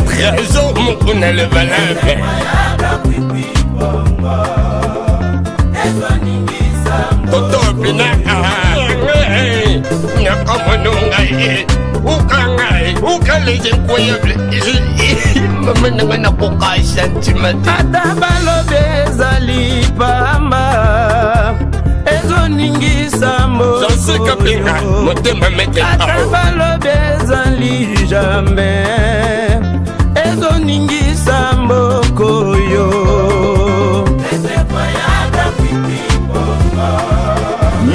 Trésor Mukuna le valable. Toto Pina Nakamanungai Ukangai Ukaleje Koyable Mama Nangana Pokai Sentiment Atabalobeza lipamba Ezo ningisa mbo Zansika Pina Motema Mete Atabalobeza lijambe Ezo ningisa mboko yo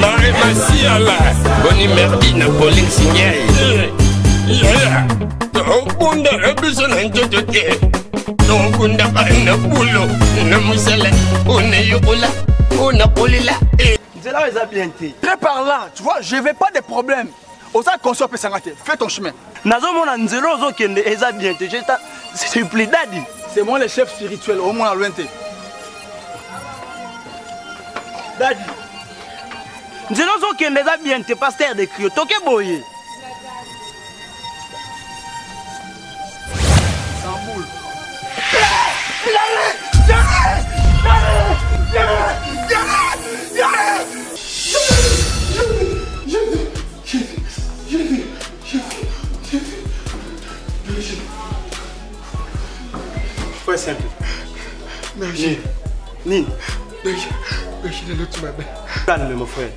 Marie Masiala Boni Merdina Pauline Signay Tokunda Ebiso Nanjote Tokunda Kaina Pulo Namusala Oneyobula Onapolila Nzela les a bien été. Très par là, tu vois, je vais pas de problème. Osa consort peut s'arrêter. Fais ton chemin. Nazo mona Nzela ozo kende les a bien été. C'est plus daddy. C'est moi le chef spirituel au moins à lointé. Daddy. Nzela ozo kende les a bien été pasteur de Krio. Toke boye. Sans boule. Foi simple. Ni. Calme mon frère.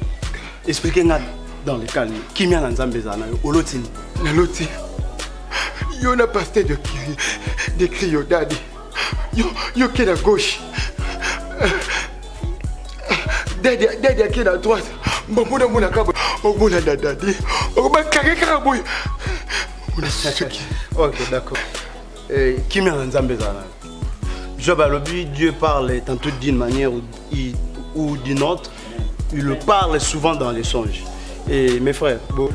Expliquez-moi dans le calme. Qui m'a l'ensemble zana olotini. Naloti. Yo na pasteur de Krio daddy. Yo qui est à gauche. Daddy qui est à droite. Mbona mona kabo. Mbona daddy. Mbona kaka boy. Ok, d'accord. Qui m'a l'ensemble zana. Job à l'objet, Dieu parle tantôt d'une manière ou d'une autre. Il le parle souvent dans les songes. Et mes frères, bon.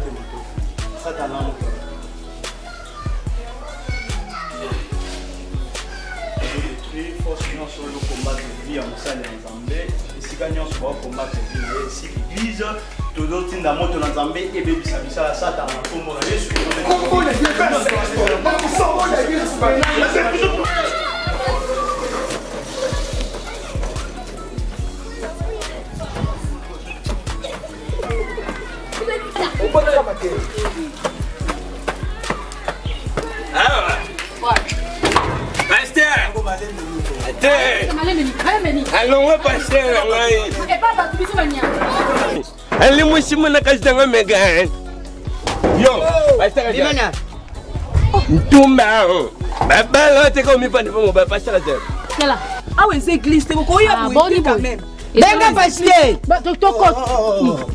Allons, pasteur. Elle est moi si mon accident mégan. Yo, pasteur. Tumba. Baba, là, t'es comme il pas de bon, pasteur. Là. Ah oui, c'est glissé. Pourquoi il y a bon quand même. Benga pasteur.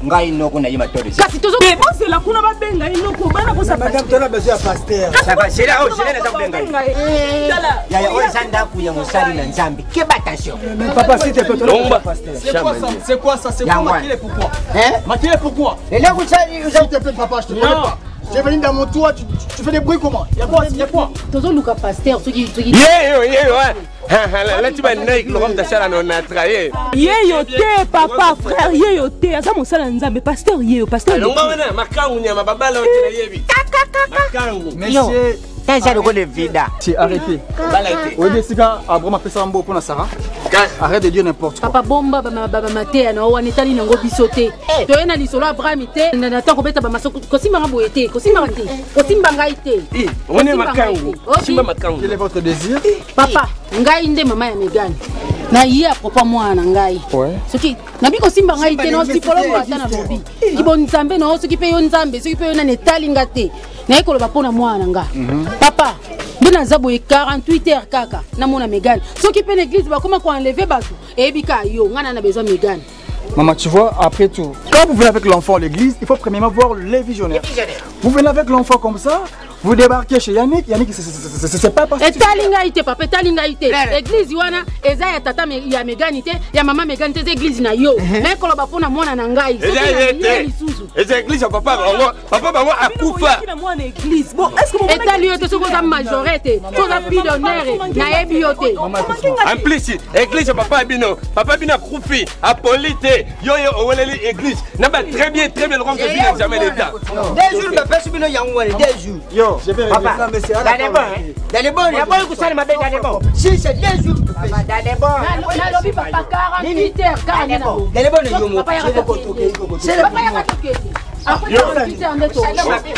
Ngai no kuna yima tori. Kasi tozo bebo c'est la kuna ba benga inoko bana ko sa madame tona besoin pasteur. Ça va c'est là c'est là za benga. Ya ya oyesanda kuya musali na nzambi. Ke batation. Papa s'il te plaît tona pasteur. C'est quoi ça? C'est quoi maquiller pourquoi? Hein? Maquiller pourquoi? Et là vous savez s'il te plaît papa, je te connais pas. J'ai venu dans mon toit, tu fais des bruits comment? Y'a quoi? Tozo luka pasteur ce qui là tu vas naître le rhum d'achat on a travaillé. Yeyo te papa frère yeyo te asa musala nzambe pasteur yeyo pasteur. Ngomana makangu nyama baba là on yebi. Makangu. Monsieur ça le connaît vida. C'est arrêté. Oui, c'est quand Abraham a fait ça en beau pour Nassara. Arrête de dire n'importe quoi. Papa bomba baba maté na wanetali nango bisoté. Toyena lisolo Abraham te na natan ko beta ba masoko kosimba ngaboyete kosimba te kosimba ngaite. On est makangu. Simba makangu. Quel est votre désir? Papa ngai nde mama ya Megan. Na yia papa mwana ngai. Soki nabi kosimba ngai te no tipolo ata na lobi. Kibon nzambe no soki pe yo nzambe soki pe yo na netali ngate. Na ekolo ba pona mwana nga. Papa bina zabo 48 heures kaka na mona Megan. Soki pe l'église ba comment ko enlever bato et bika yo ngana na besoin Megan. Maman, tu vois, après tout, quand vous venez avec l'enfant à l'église, il faut premièrement voir les visionnaires. Vous venez avec l'enfant comme ça, Vous débarquez chez Yannick, c'est pas possible. Et talingaïté, papa, talingaïté. Église, wana, eza ya tata ya méganité, ya maman méganité, c'est église na yo. Mais quand on va prendre mon anangaï, c'est église, papa, maman, a coupa. Et talingaïté, c'est quoi majorité, c'est la billonnaire, na ebioté. En plus, église, papa Bino a coupi, a polité, yo, église. N'a pas très bien, le rond de vie, jamais l'État. 2 jours, papa, c'est bien, il y a 2 jours. Yo, je vais papa, dans les bons, il y a pas eu que ça, ma belle, dans les bons. Si, c'est 2 jours. Papa, dans les bons. Na lobi papa 48 heures, 40 heures. Dans les bons, il y a un papa, c'est le papa, après 48 heures, on est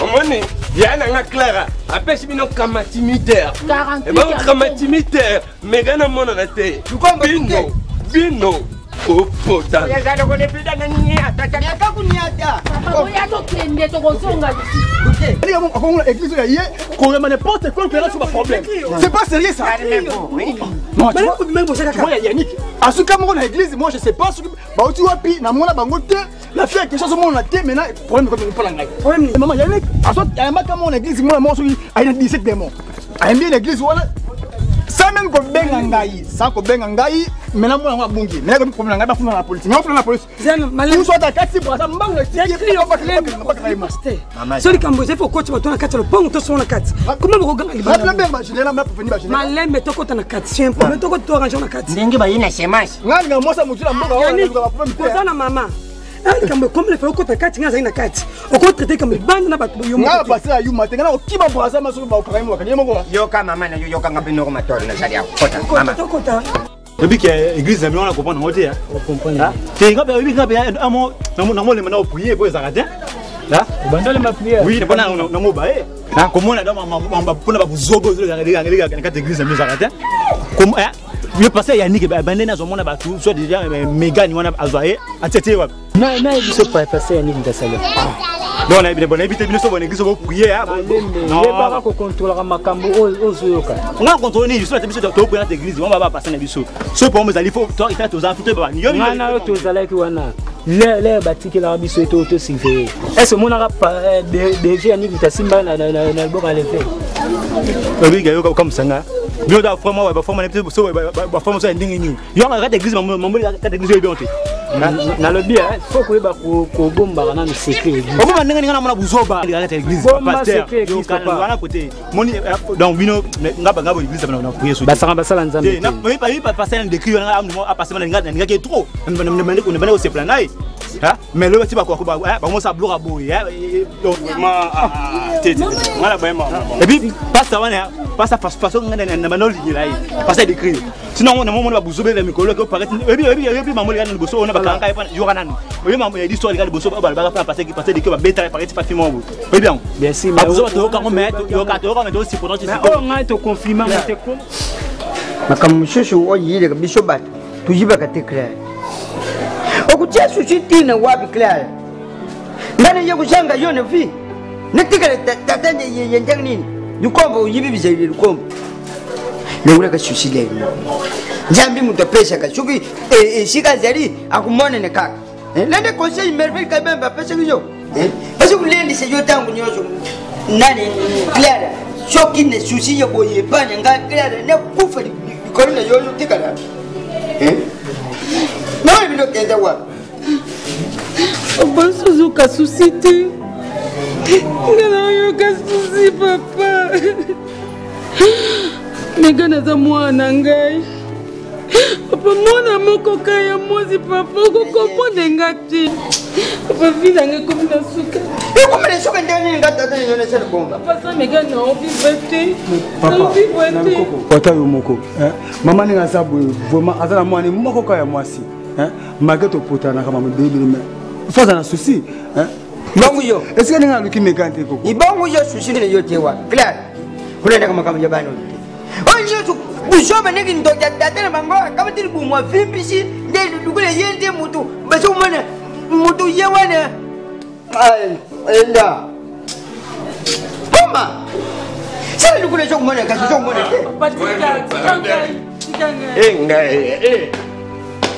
au moment il y a un Clara, après c'est bien comme timideur. 48 et bon comme timideur, mais gana mon na té. Bino. Oh putain. Ya za ko ne plus dans ni atata. Ya ka kunyata. Papa, ya to kende to kozonga. Il y a mon église là hier, qu'on remet n'importe quoi que là c'est pas problème. C'est pas sérieux ça. Non, tu vois même pour ça que Yannick. À ce cas mon église, moi je sais pas ce que bah tu vois puis na mona bangote, la fille quelque chose mon té maintenant problème comme pas la ngai. Problème maman Yannick, à ce il y a ma mon église moi il y a 17 démons. A bien l'église voilà. Ça même qu'on benga ngai, ça qu'on benga ngai, maintenant moi on va bungi. Mais comme problème ngai pas fou dans la police. Mais on fait la police. Nous soit à 4 pour ça mbang le tirer on va créer master. Soli kamboze faut coach batona kati le pont to sona kati. Comment vous regardez ba la benga je là pour venir ba. Malem metoko na kati, c'est important. Metoko to orange na kati. Ndenge ba yina semence. Ngani moi ça mutula mboga on na mama. Comme le fait au côté 4 ans na kati. Au côté traité comme le bande na bato yo. Na passer à yuma tengana okiba braza maso baokraim wa kanyemo ko. Yo ka mama na yo ka ngabino ko matori na sharia. Kota mama. Kota. Depuis que l'église on a comprendre côté hein. On comprend. C'est ngabe amo na mo le mana prier pour les arrêter. Là, bandole ma prière. Oui, on a mo baé. Hein, comment on a dans pour na buzogo les quatre églises nous arrêter. Comment je passais Yannick bandé na zo mona ba tout soit déjà méga ni wana azoye atete wa. Na je sais pas passer Yannick ndasala. Non, on a bien éviter bien sur l'église pour prier hein. Non, pas qu'on contrôle makambo ozoyoka. On va contrôler juste la mission de prier dans l'église, on va pas passer na biso. Ce pour moi il faut toi il fait aux enfants ba. Na na to zalaki wana. Les batiki la biso et to surveiller. Est-ce mon ara DG Yannick tasimba na boka lefe. Oui, gars comme ça nga. Bien da vraiment ba former peut so ba former ça ndingi ni. Yo nga l'église maman la l'église est bien. Na le bien, faut que ba ko bomba na secret. On va ndinga na mona buzoba la l'église pasteur. Yo kana côté. Moni donc bino ngaba l'église na prier so. Ba sanga ba sala nzambe. Na pas passer na décrit na a passer na nga ke trop. On va se plaindre. Hein? Mais le petit on ça bloquer boy vraiment voilà vraiment et puis pas ça pas ça façon na manoli là pas ça décrit sinon on va bouzobe les micro que paraît et puis maman regarde le bosso on va kanka yo kana oui maman il dit histoire regarde le bosso ba passer que ba beta paraît pas film oui bien sûr mais bosso to quand mettre yo ka to mettre aussi pendant on nga to confirmer te ko makamshushu oyile kabisho bat tujiba katekla okutia sushi na wapi Clara ndani ya kushanga yone vi nitikale tatanje yenjang nini lukombo uyibibiza ile lukombo leula ka sushi leo jambi mutapesha ka shuki shika zali akumone ne kaka lende conseil merveille ka bemba pesa hiyo basi kulendi se yotangu nyoso nani Clara shoki ne sushi ya boye banya nga Clara ne kufa korona yoyo tikala non, il ne peut pas. On va se soucier. On va se papa. Mais quand on a moi nangai. Papa moi mon coca ya moi si papa ko comprendre ngati. Papa vile comme na suka. Et comment les suka ndani ngata tata yone sele bomba. Papa ça me gana on vivete. Papa papa yo moko. Maman ni ngasabu vraiment azala moi ni moko ka ya moi si. Malgré ton potana kama mbébé mais faut un souci bangu yo est-ce que ninga luki mekante koko ibangu yo souci ne yote wa Claire kulenda kama kama jabano onyo tu bushoba negi ndo tatana bango kama tili bumwa vipi nde dukule yende mutu basi umana mutu yewana enda mama sasa dukule sio umana kasi sio umana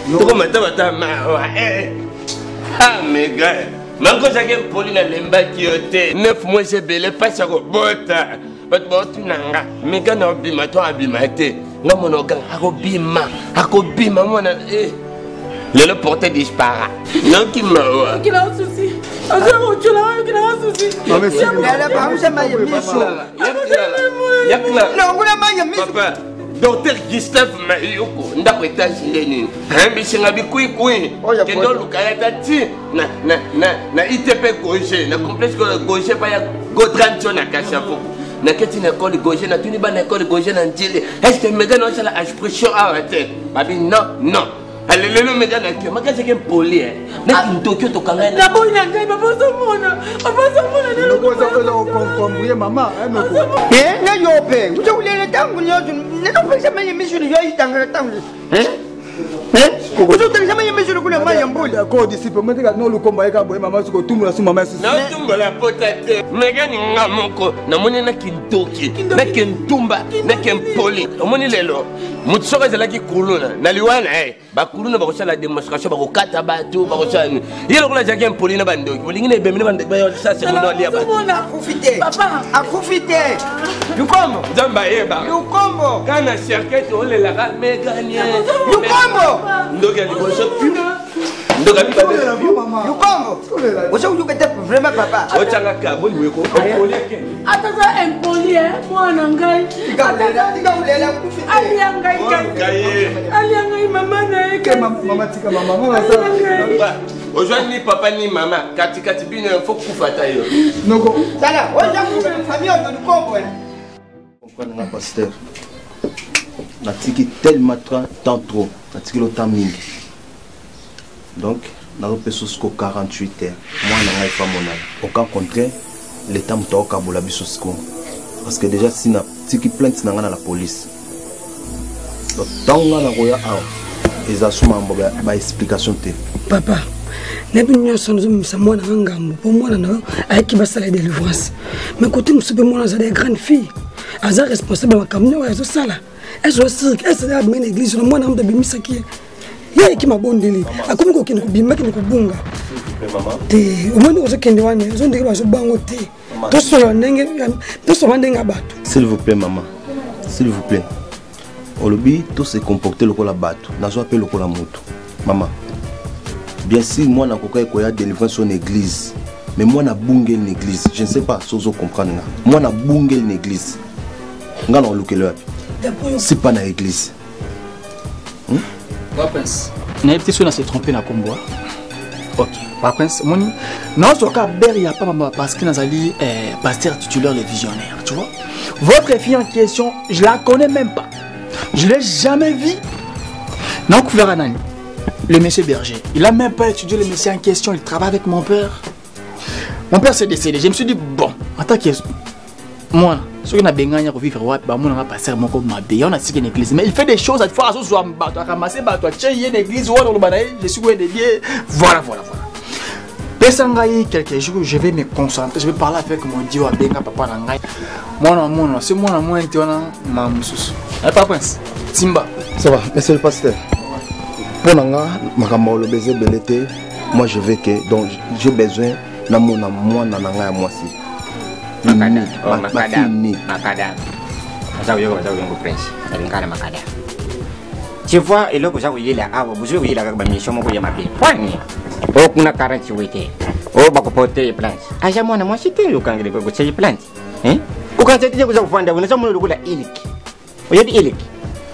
Tuko mata ma ah mes gars Manko Jacques Pauline Lemba qui était 9 mois j'ai belé pas ça bota. But nanga mega na bima to abima te. Nga monoga akobima mona le porté disparaît. Non qui m'a. Qui a un souci. Tu l'as un souci. Non mais c'est là pas où ça m'a mis Papa, docteur Gustave Mayoko, ndako États-Unis. Bisinga bikui kendo lukayata ti na ITP Gaucher, na complexe Gaucher pa ya Godrancho na Kachafo. Na keti na école Gaucher na tuni ba na école Gaucher na Ndile. Est-ce que mega no la expression à tête? Babi non. Allez le mega na ki, maka c'est poli na Tokyo to kanga. La boy na ngai papa somona na le comprendre maman na yope uja ulele tangu nyozo nenda kupesa manye misho ni yoi tanga tangu uja utanga manye misho kuna maya mbuli d'accord disciple moi ka no lukomba eka boye maman suko tumula su maman su na tumula potate mega ni ngamoko na moni na kintoki na kintumba na kimpoli omoni lelo mutsoka zelaki kuluna na liwana ba kuluna ba kosala démonstration ba kokata bato ba kosala yelo kula Jacques Pauline na bandoki bolingi na bemine ba ça c'est mon lia ba profiter papa a profiter lukombo zamba yeba lukombo kana circuit ole la ga mega ni lukombo ndoka liboso ndoka lukombo ocha ujukete vraiment papa ochanga ka boni weko ataza impoli mwana ngai ulela aliangai mama na eke mama tika mama aujourd'hui ni papa ni maman katikati bino faut kufata yo noko sala ocha famille de lukombo comprendre nga pasteur natiki tellement tant trop natiki le temps mingi donc naropesa siko 48 heures moi na ngai fa monana aucun contraire l'état mutoka bola biso siko parce que déjà si na tiki plainte na ngana la police donc tanga na koya a ezasuma mbo ba explication te papa nebi nyonso nzomisa mwana ngambo po mwana na ayaki basala délivrance mais côté musupe mwana za des grandes filles aza responsable wa kamnyo wa ezosala ezo cirque est là dans l'église na mwana mbe bimisaki ya ki mabondeli akomi ko kende ko bimaki ko bunga te omoni ozo kende wane ozo ndeke bazo bango te to solo ndenge bato s'il vous plaît maman s'il vous plaît olobi to se comporter lokola bato nazo appel lokola moto maman bien sûr moi na koka ko ya délivrance en église mais moi na bungel l'église je ne sais pas si vous comprenez moi na bungel l'église ngana olukelo wapi c'est pas na église Prince, n'a pas été trompé dans le combat. Ok, Prince, non, ce cas, il n'y a pas parce que nous allons pasteur titulaire les visionnaires, tu vois. Votre fille en question, je la connais même pas. Je l'ai jamais vu. Non, le monsieur Berger, il a même pas étudié le monsieur en question, il travaille avec mon père. Mon père s'est décédé. Je me suis dit, bon, en tant que moi, ce qu'on a besoin de vivre, on a passé mon comme ma on a signé une église. Mais il fait des choses à fois, à ramasser, à tirer une église, je suis de Dieu. Voilà. Quelques jours, je vais me concentrer, je vais parler avec mon Dieu, à Benga, papa, moi, c'est moi, ma moussous. Pas Prince, Simba. Ça va, monsieur le pasteur. Pour Nanga, moi je veux que, donc j'ai besoin de moi, moi aussi. Tu vois, et là, vous avez la vous avez la mission, vous avez ma vie. Oh, kuna 48. Oh, bakopote plante. Aja mwana moi c'était le kangre ko tshey plante. Hein? Ukanze tije kuza kufanda unasa mwana lokula iliki. Oyedi iliki.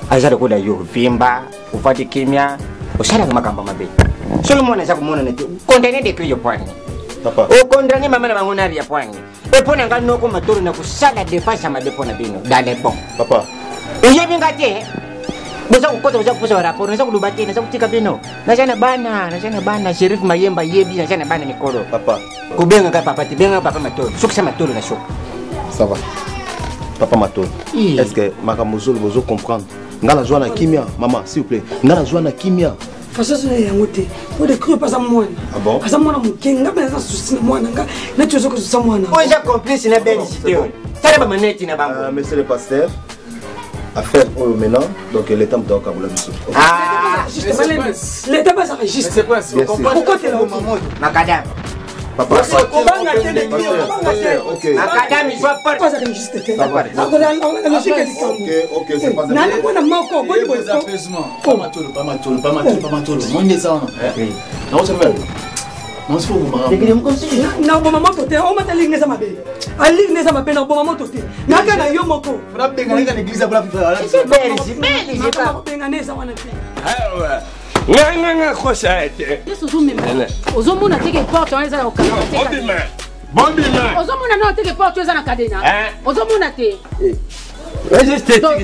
Aja lokula yo vimba, ufati kimya, ushala makamba mabe. Solo mwana sa kumona neti. Kondane de kuyo pwani. Papa. O kondane mama na bangonari ya pwani. Epona ngano ko matoro na kusala defense mabepo na bino. Dale bon. Papa. Uyebi ngate. Bosa ukota bosa kuposa rapport, nasa kulubati, nasa kutika bino. Najana bana, Sheriff Mayemba yebi, najana bana mikolo. Papa. Kubenga ka papa, tibenga papa matoro. Sukisa matoro na shoka. Ça va. Papa matoro. Est-ce que makamozolo bozo comprendre? Ngala joana kimia, maman, s'il vous plaît. Ngala joana kimia. Fasa sona yango te. Pour de cru pas à moi. Ah bon? Asa mwana mukenga bena souci na mwana nga. Na tuzo ko souci mwana. On ja complice na ben cité. Tala ba maneti na bango. Monsieur le pasteur. Affaire au maintenant, donc l'État me doit la mission. Ah, l'État va s'enregistrer. Pourquoi tu es là, Macadam? Papa, Académie, sois pas. Pas injuste. Ok, c'est pas ça. Na bon maman toté, on m'a télé neza mabe. Ali neza mabe na bon maman toté. Na kana yo moko. Na benga na église pour la faire. C'est belle, c'est pas. Benga neza wana te. Nga khosate. Yesu zumema. Ozomona teke porte on eza okanga. Bondima. Ozomona no teke porte eza na kadena. Ozomona te.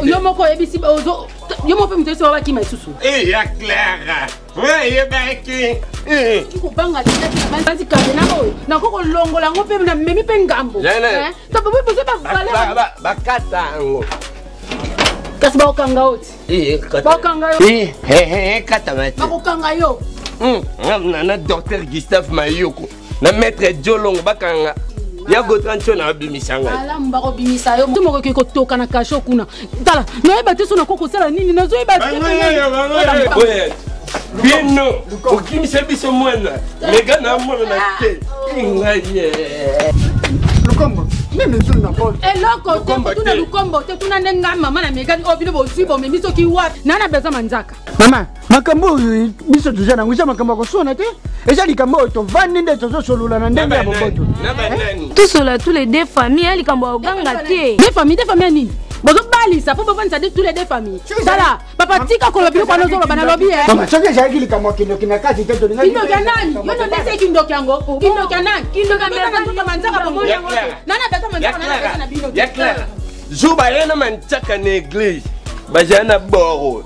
Yo moko ebisi ozo yo mo pe mutesi wa ki maisusu. Ya Clara. Ouais, ye baki. Kiko banga leta banzi kadena oyo. Na koko longola ngo pe na memi pe ngambo. Ta bobo bozo ba vala. Ba kata ngo. Kasi ba okanga oti. Kata. Ba okanga yo. Kata mati. Ba okanga yo. Na docteur Gustave Mayoko. Na maître Jolong bakanga. Ya gotrancho na bimisanga. Ala mbako bimisa yo. Tumo ko kotoka na kasho kuna. Tala, no eba te sona koko sala nini nazo eba te. Oye. Bino, ukimisa biso mwana. Mega na mwana na te. Ngaye. Lukombo. Mimi nzuri na pole. Eloko te tuna lukombo te tuna nenga mama na mega obino bo sibo me biso ki wa. Nana beza manzaka. Mama, makambo biso tuzana nguza makambo ko sona te. Eza likambo to vandi nde tozo solula na ndenge ya boboto. Tous cela tous les deux familles likambo oganga te. Deux familles nini? Bozo bali ça pour vendre tous les deux familles. Sala, papa tika ko lobi ko nozo bana lobi eh. Mama, choke jaki likambo kindo kinakazi te to Kindo kanani? Yo no ndese kindo kyango. Kindo kanani? Kindo kamera ndo manzaka pamoja wote. Nana beta manzaka na na bino. Ya Clara. Zuba yana manchaka na église. Bajana boro.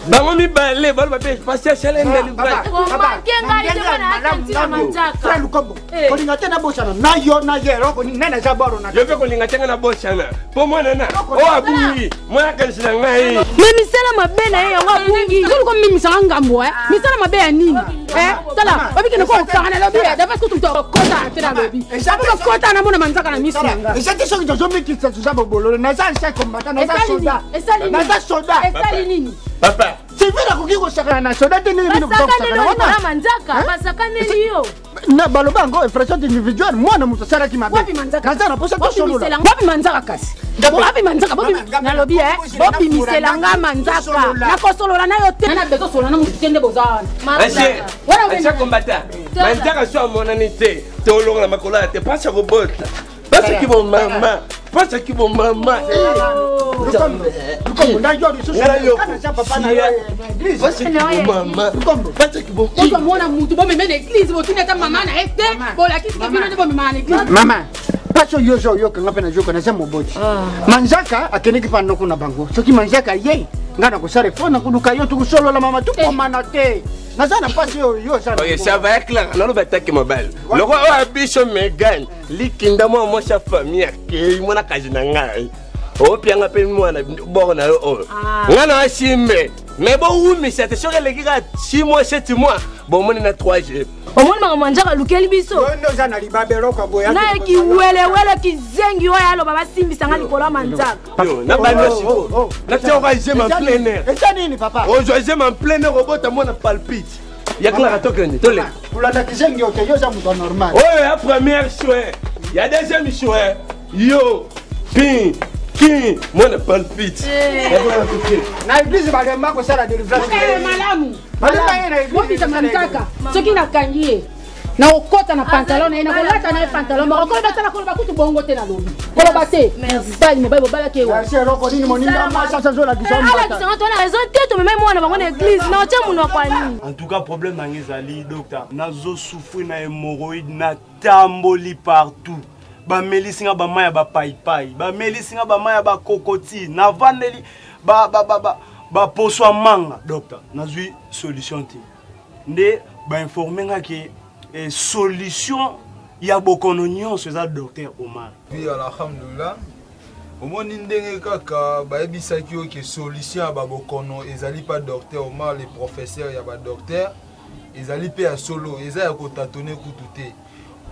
Bango mi balé, balo babe passer chez ndeli ba. Papa, kenga ite bana atanti manzaka. Fra Lukombo. Ko linga tena boshana na yo na yero ko nena za boro na. Yo pe ko linga tena na boshana. Po mwana na. O abungi. Mwana kanisina ngai. Mimi sala mabe na ye yango abungi. Zulu ko mimi sala ngambo eh. Mi sala mabe ya nini? Tala, babi kene ko kana lobi. Dafa ko tumto kota tena lobi. Sabu ko kota na mona manzaka na misi yanga. Esa so njo miki tsa tsa bolo na za sa komata na za soda. Na za soda. Esali nini? Papa, c'est vrai la kokiko sakana na soda tene bino ko sakana wana manzaka basaka neli yo na baloba ngo infraction individuelle mwana muto sala ki mabe wapi manzaka kaza na posa to solo wapi manzaka kasi wapi manzaka bobi na lobi bobi miselanga manzaka na ko solola na yo te na bezo solola na mutende bozana manzaka wana kombata manzaka so mona ni te olonga makola te pasa ko bota pasa ki bon mama pasa ki bon mama Lukombo ndayo biso kana cha papa na yo pasa ki bon mama pasa ki bon on mona mutu bo meme na église bo tineta mama na ete bo la kisi ke bino de bo mama na église mama paso yozo yo kanga pena joko na semo boti manzaka akeneki pano kuna bango soki manzaka ye ngana ko sare fona kuluka yo tukusolo la mama tu komana te nazana pasi yo sana OK ça va clair na lo bataki mobile le roi abiso Megan likinda mo sa famille ke mona kaji na ngai o pianga pe mwana bona o ngana asimbe mais bo umi c'était sur les gars 6 mois 7 mois bon mona na 3G omoni manzaka lukeli biso ndo zana libabelo ka boya na ki wele kizengi oyo aloba basimbisa nga likolo manzaka yo na banosi na tioka j'aime en plein air et ça nini papa o j'aime en plein air robota mona palpite ya Clara tokende tole ulanda kizengi ote yo za muto normal oh la première choix il y a deuxième choix yo pin qui mona palpite na église balemba ko sala délivrance malamu bobi manzaka soki na kangie na okota na pantalon na kolata na pantalon ba ko batala ko ba kutu bongo te na lobi ko ba te bali mobile bala ke wa c'est roko nini moninga masa sanzo la kisamba ala kisanga tona raison te to même mwana bango na église na otia muno kwa nini en tout cas problème na ngezali docteur nazo souffrir na hémorroïde na tamboli partout ba melisinga ba maya ba pai ba melisinga ba maya ba kokoti na vandeli ba poswa manga docteur nazui solution ti nde ba informer nga ke solution ya bokono nyonso eza docteur Omar oui alhamdulillah omoni ndenge kaka bayebisaki yo ke solution ya babokono ezali pa docteur Omar le professeur ya ba docteur ezali pe ya solo eza ya kotatone kutu te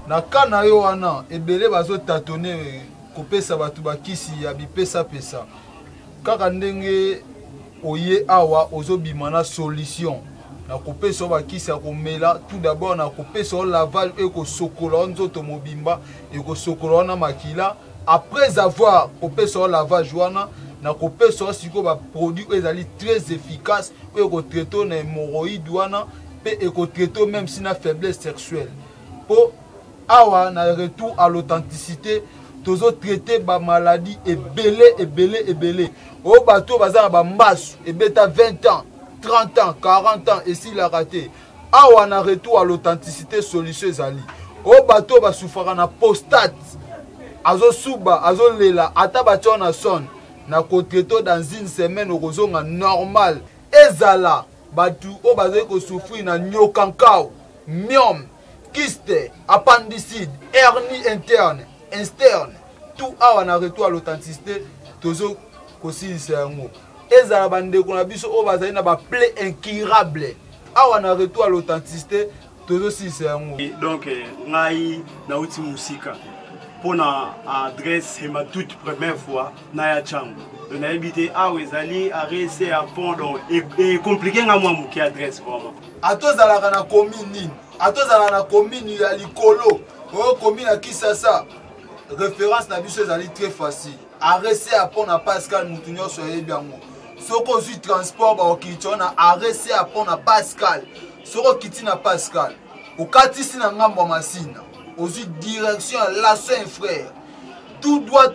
na kana yo wana ebele bazo tatone kopesa batu bakisi ya bipesa kaka ndenge oye awa ozobima na solution na coupé sur ba kisa ko mela tout d'abord na coupé sur lavage et ko sokola nzoto mobimba et ko sokola na makila après avoir coupé sur lavage wana na coupé sur siko ba produit ezali très efficace et ko traiter na hémorroïde wana et ko traiter même si na faiblesse sexuelle pour awa na retour à l'authenticité tozo traiter ba maladie ebele o bato bazana ba mbasu et beta 20 ans 30 ans 40 ans et s'il a raté awa na retour à l'authenticité solution ezali o bato ba souffra na prostate azo suba azo lela ata bato na son na traiter dans une semaine okozonga normal ezala batu o bazali ko souffrir na nyokankao myome kyste appendicite hernie interne externe tout awa na retour à l'authenticité tozo kosilisa yango ezala bandeko na biso o bazali na ba plaie incurable awa na retour à l'authenticité tozo silisa yango donc ngai na uti musika pona adresse ma toute première fois na ya chango na habité awa ezali arrêté à pont donc et compliqué nga moi muki adresse vraiment atozala na commune atozala na commune ya likolo o commune ya Kisasa référence na biso ezali très facile arrêté à pont na Pascal Moutunyo so yebiango soko zui transport ba okitona na arrêté à pont na Pascal soko kiti na Pascal okatisi na ngambo masina ozui direction la saint frère tout droit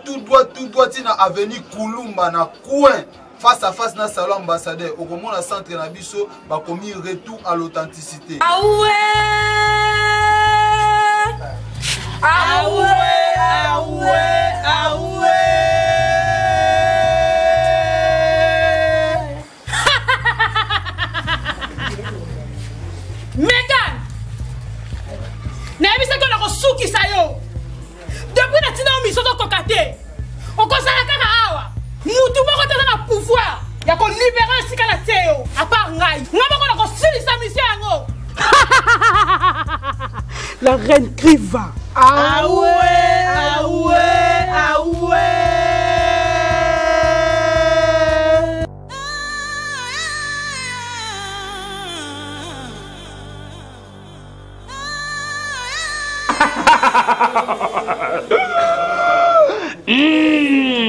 tina avenue Kulumba na coin face à face na salon ambassadeur au komona centre na biso ba komi retour à l'authenticité Megan nayebisa ko na kosukisa yo depuis na tina omiso tokokate okosala kaka awa mutu moko teza na pouvoir ya kolibere esika na te yo apart ngai nga moko na kosilisa misio yango La reine Kriva.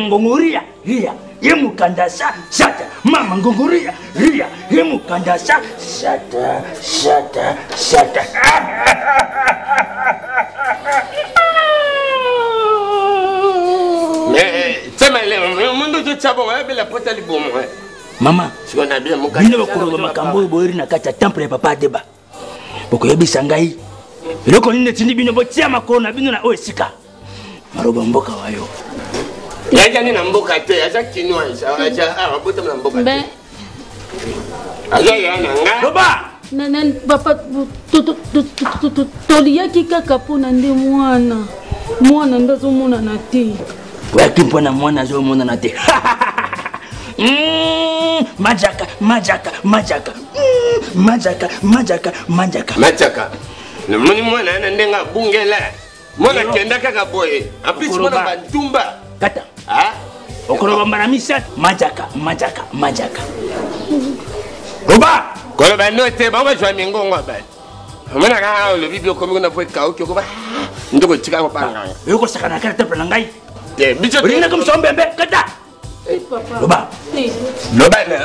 Ngongoria ria yemukandasa shata mama ngongoria ria yemukandasa shata mais mundo to chabo wa bela pota libomo mama sikona bien muka bino bakoroga makambo boyiri na kati ya temple ya papa Deba boko yebisa ngai eloko nini tindi bino botia makolo na bino na oesika maroba mboka wayo yaja ni na mboka te aja kinwa aja abota na mboka te aja yana nga roba nana papa toliyaki kaka mpona nde mwana ndazomonana te oyaki mpona mwana azomonana te majaka namoni mwana ana ndenga bungela mwana kenda kaka boye apisi mwana batumba kata okoloba mbala misatu majaka roba koloba note baba jwa mingongo ba mwana ka le bibio komi na fwe ka okyo ko ba ndoko tika ko panga yoko sakana kala temple ngai bicho ringa kom sombembe kata roba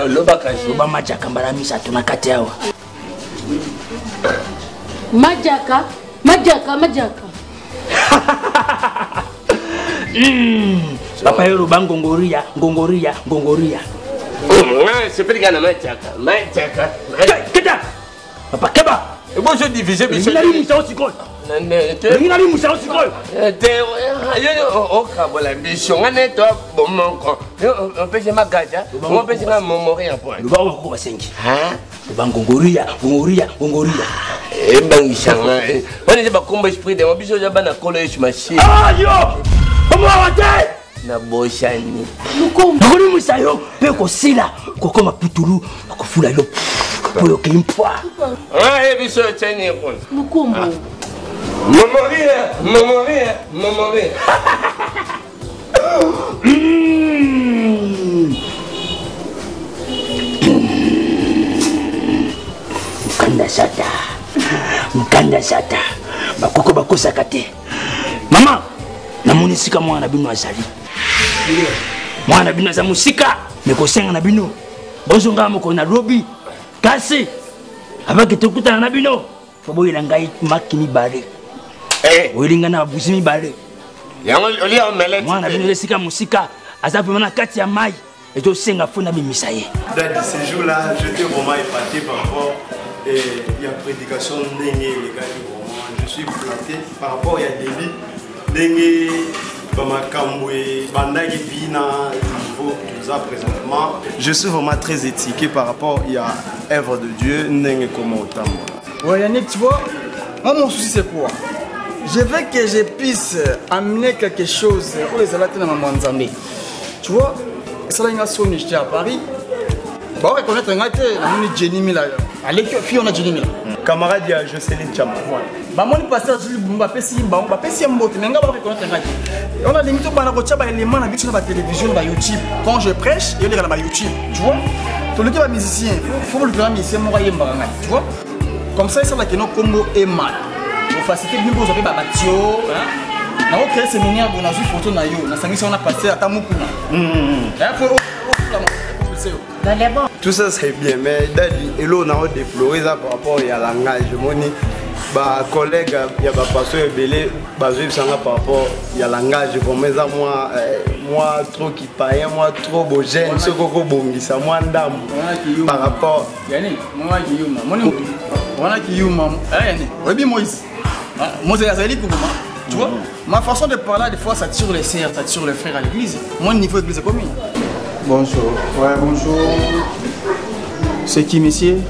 loba kashi roba majaka mbala misatu na kati yawa majaka papa yoro bangongoria sepelika na majaka kata papa keba bon je diviser biso nali musa osikoyo nali musa osikoyo te yo okabola biso ngane to bomonko on peut se magaja on peut se na momori en point luba ko basengi bangongoria ebangishanga on ba kombo esprit de biso ja bana kolo yesu mashi yo omawate na boshani nakoni musa yo mpe kosila kokoma putulu akofula yo po yo kimpwa biso teni kon lukumbu momoria sata mukanda sata bakoko bakosaka te mama namoni sika mwana bino azali mwana bino aza musika mekosenga na bino bozonga moko na lobi kasi abaki tokutana na bino foboyela ngai maki mibale oyelinga na babusi mibale mwana bino esika musika aza pema na kati ya mai etosenga fo na bimisa ye. Ces jours-là, j'étais vraiment épaté par rapport à la prédication de Nengue et les gars. Je suis planté par rapport à David. Nengue, Bamakamboué, Bandagi Bina, niveau tout ça présentement. Je suis vraiment très étiqué par rapport à l'œuvre de Dieu, Nengue comme autant. Ouais, Yannick, tu vois, moi mon souci c'est quoi? Je veux que je puisse amener quelque chose pour les alates dans ma Nzambe. Tu vois, ça là, j'étais à Paris. Bah, on reconnaît un gars, on a Jenny Mila. Allez, fille, on a Jenny Mila. Camarade, il y a Jocelyne Chama. Bah, moi, le pasteur Jules Bumba, Pessi, Bamba, Pessi, Mbote, mais on va reconnaître un gars. On a limité par la route, les éléments sur la télévision, sur YouTube. Quand je prêche, il y a des YouTube. Tu vois, tout le temps, musicien, il faut le faire musicien, tu vois. Comme ça, ça va que nos Congo est mal. Pour faciliter, nous avons fait Babatio. On a créé un séminaire, on a vu photo na yo, na sangi on a passé à Tamukuna. Tout ça c'est bien, mais et là on a déploré ça par rapport à langage. Bah collègue, il y a pas pasteur belé, basé sur par rapport à langage. Comme ça moi trop qui paye, moi trop beau jeune, ce coco bongi, ça moi ndam. Par rapport. Yani, moi qui yuma, moi qui yuma, yani, Rebi Moïse, Moïse Azali Kouma. Tu vois, ma façon de parler, des fois, ça tire les sœurs, ça tire les frères à l'église. Mon niveau d'église est combien? Bonjour. Ouais, bonjour. C'est qui, messieurs?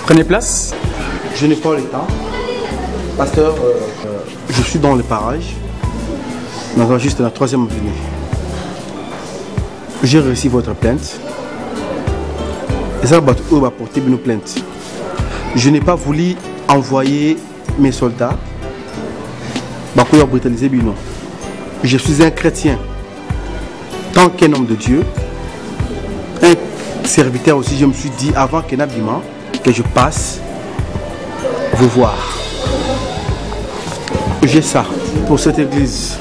Prenez place. Je n'ai pas le temps. Pasteur, je suis dans le parage. Maintenant, juste la 3e avenue. J'ai reçu votre plainte. Et ça va porter une plainte. Je n'ai pas voulu envoyer mes soldats. Je suis un chrétien. Tant qu'un homme de Dieu, un serviteur aussi, je me suis dit avant qu'un habillement, que je passe vous voir. J'ai ça pour cette église.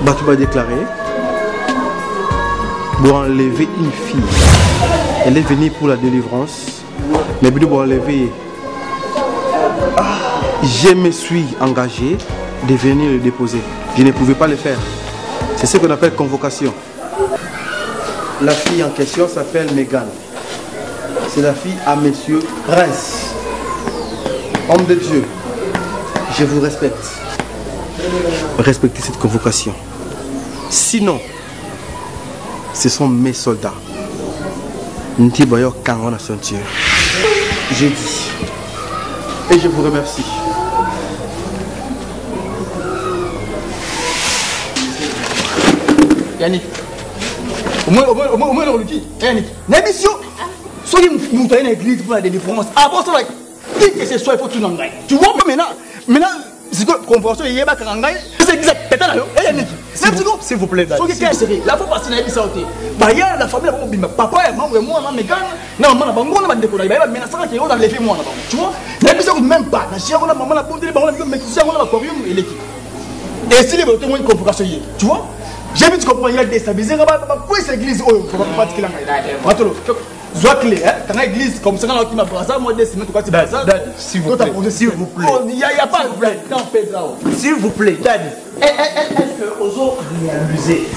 Batou va déclarer pour enlever une fille. Elle est venue pour la délivrance. Mais pour enlever, je me suis engagé de venir le déposer. Je ne pouvais pas le faire. C'est ce qu'on appelle convocation. La fille en question s'appelle Megan. C'est la fille à Monsieur Prince. Homme de Dieu, je vous respecte. Respectez cette convocation. Sinon, ce sont mes soldats. Ntibayo Kangona Ceinture. J'ai dit. Et je vous remercie. Yannick. Au moins, Yannick. N'émission. Soyez monté dans l'église pour la délivrance. Avant ça, qui que ce soit, il faut tout l'engager. Tu vois, maintenant, c'est que convention, il y a pas qu'engager. C'est exact. S'il vous plaît, la fois passée, il y a la famille, papa et maman, moi, ma mégan, non, maman, on a décollé, mais ça va être enlevé moi. Tu vois, même pas. La chère, on a maman, la bonne, mais tu sais, on a l'aquarium et l'équipe. Et si les bâtiments une convocation, tu vois, j'ai vu, tu comprends, il y a déstabilisé, pourquoi cette église, oh, il faut pas qu'il a. Soit clé, quand l'église, comme ça, on a brassé, moi, des semaines, tu vas s'il vous plaît. S'il vous plaît. Il n'y a pas de problème. S'il vous plaît, Dad. Est-ce que aux autres réalisé?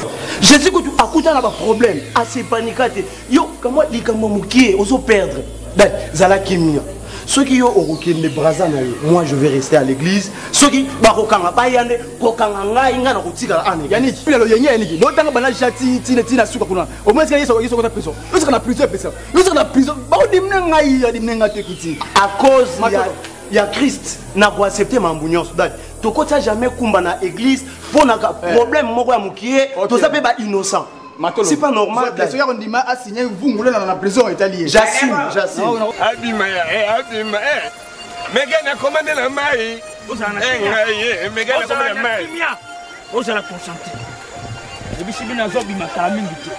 Je sais que tu as coûté un problème. Assez paniqué. Yo, comment dit comment moukier, aux autres perdre. Dad, Zala Kimia. Ceux qui ont aucun les brasans, moi je vais rester à l'église. Ceux qui barokanga bayande, kokanga inga na kutika ane. Yannick, il y a le Yannick. L'autre temps bana jati tina suka kuna. Au moins il y a sur la prison. Nous sommes plusieurs personnes. Nous sommes en prison. Ba dimnanga ya dimnanga te kuti. À cause il y a Christ n'a pas accepté ma mbunyo Soudan. To kota jamais kumba na église pour na problème moko ya mukié, to ça peut ba innocent. C'est pas normal. Les gens ont dit à signer vous moulez dans la prison italienne. J'assume. Abima, Abima, mais gars, commandé la maille. Mais gars, commandé la maille. Vous allez la consentir. Je suis bien à Zobima, ça a mis du tout.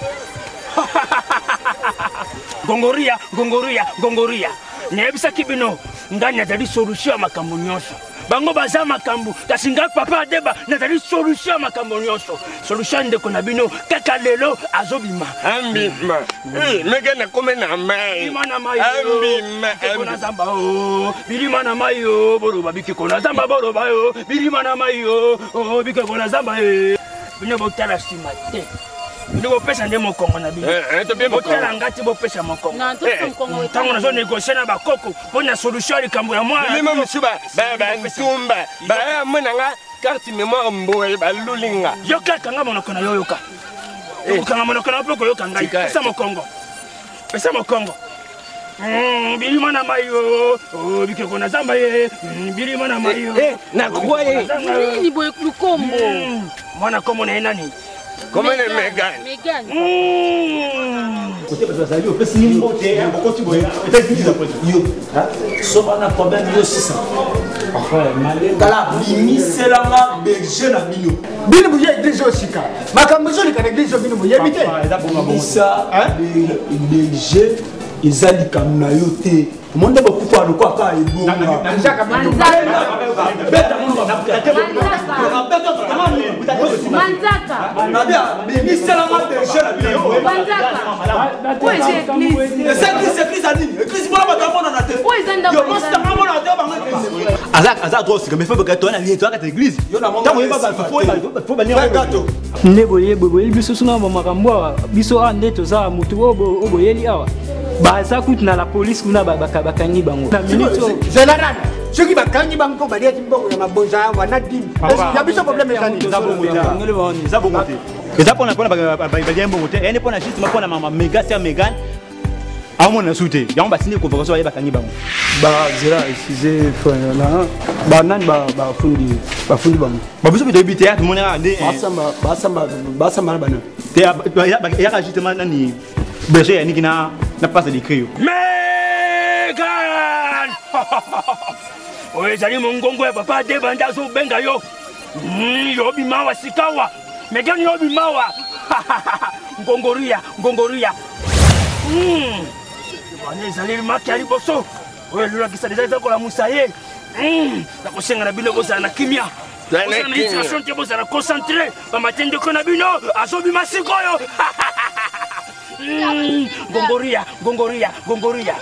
Gongoria, gongoria, gongoria. Nebisa kibino, ngani atali solution ya makambo nyonso. Bango baza makambo, kasi nga papa adeba natali solution ya makambo nyonso. Solution ndeko na bino kaka lelo azobima. Ambima. Mega na kome na mai. Bilima na mai. Ambima. Kona zamba o. Bilima na mai o. Boroba bike kona zamba boroba o. Bilima na mai o. Oh bike kona zamba e. Bino botala simate. Nous pêchons des mokongo na bino. Botala ngati bo pêcha mokongo. Tango na zone négocier na ba koko pour na solution ya kambo ya moi. Bilima msuba ba ntumba. Ba mona nga carte mémoire mboye ba lulinga. Yoka kanga monoko na yoka. Kanga monoko na poko yoka ngai. Pesa mokongo. Pesa mokongo. Bilima na mayo. Oh bike kona zamba ye. Bilima na mayo. Na kwa ye. Nini boye lukombo. Mwana komo na nani? Comment est Megan? Megan. Côté parce que ça lui opesse ni moté, un beaucoup tu vois. Et tu dis après yo. Sauf un problème yo 600. Enfin, malé kala bimi selanga berger na bino. Bino buye église osika. Makambo zo likana église bino buye bité. Ça berger ezali kamna yo te. Monde ba kufa lo kwa ka ebonga. Njaka Manzaka. Nabia bimi selanga berger na bino. Manzaka. Où est l'église? C'est église à nini? Église moi ba kamona na te. Où est Zanda? Yo pense ta maman na te ba ngaka. Azak trop c'est que me fait que toi na lié toi à l'église. Yo na maman. Faut venir gato. Ndeboye boye biso suna ba makambo biso ande toza mutu oboyeli awa. Baza kuti na la police kuna bakangi bango. Na minute Zelarana. Ceux qui bakangi bango ba dia timbo ya mabonja wana dim. Ya biso problème ya nini? Za bongo te. Eza pona ba dia bongo te. Ene pona juste ma pona mama mega c'est Megan. Amona soute. Ya on ba signer convention ya bakangi bango. Ba zera excusez na ba nan ba fundi bango. Ba biso bito bité tout monde ande. Basamba bana. Te ya justement nani berger ya niki na passe d'écrire. Megan! Oye zali mongongo ya papa de banda zo benga yo. Yo bimawa sikawa. Megan yo bimawa. Ngongoria. Bane zali maki ali boso. Oye lula kisa deja ko la musaye. Na kosenga na bino boza na kimia. Na initiation te boza na concentré. Ba matende ko na bino azobi masikoyo. Gongoria.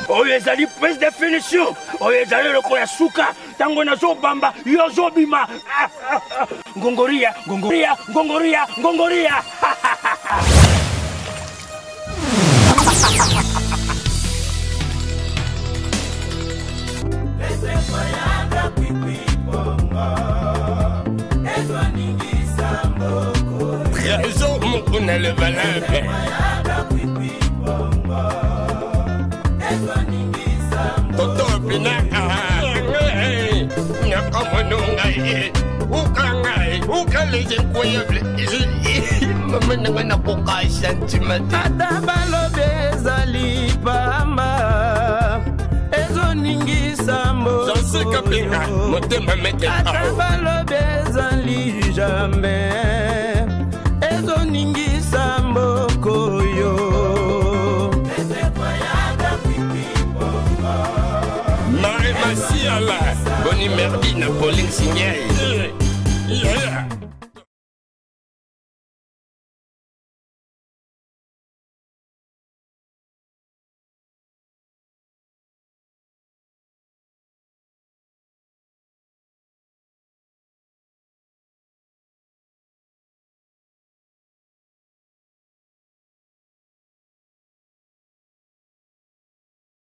Oyo ezali prise de finition. Oyo ezali loko ya suka. Tango na zo bamba yo zo bima. Gongoria. Trésor mukuna le valable. Toto pina nakamonunga ukangai ukaleje koyeble mama nangana koka sentiment ata balobe ezali pamba ezoningisa mbo Josika pinga motema mete ata balobe ezali jambe ezoningisa mboko yo Marie Masiala Boni Merdi na Pauline Signal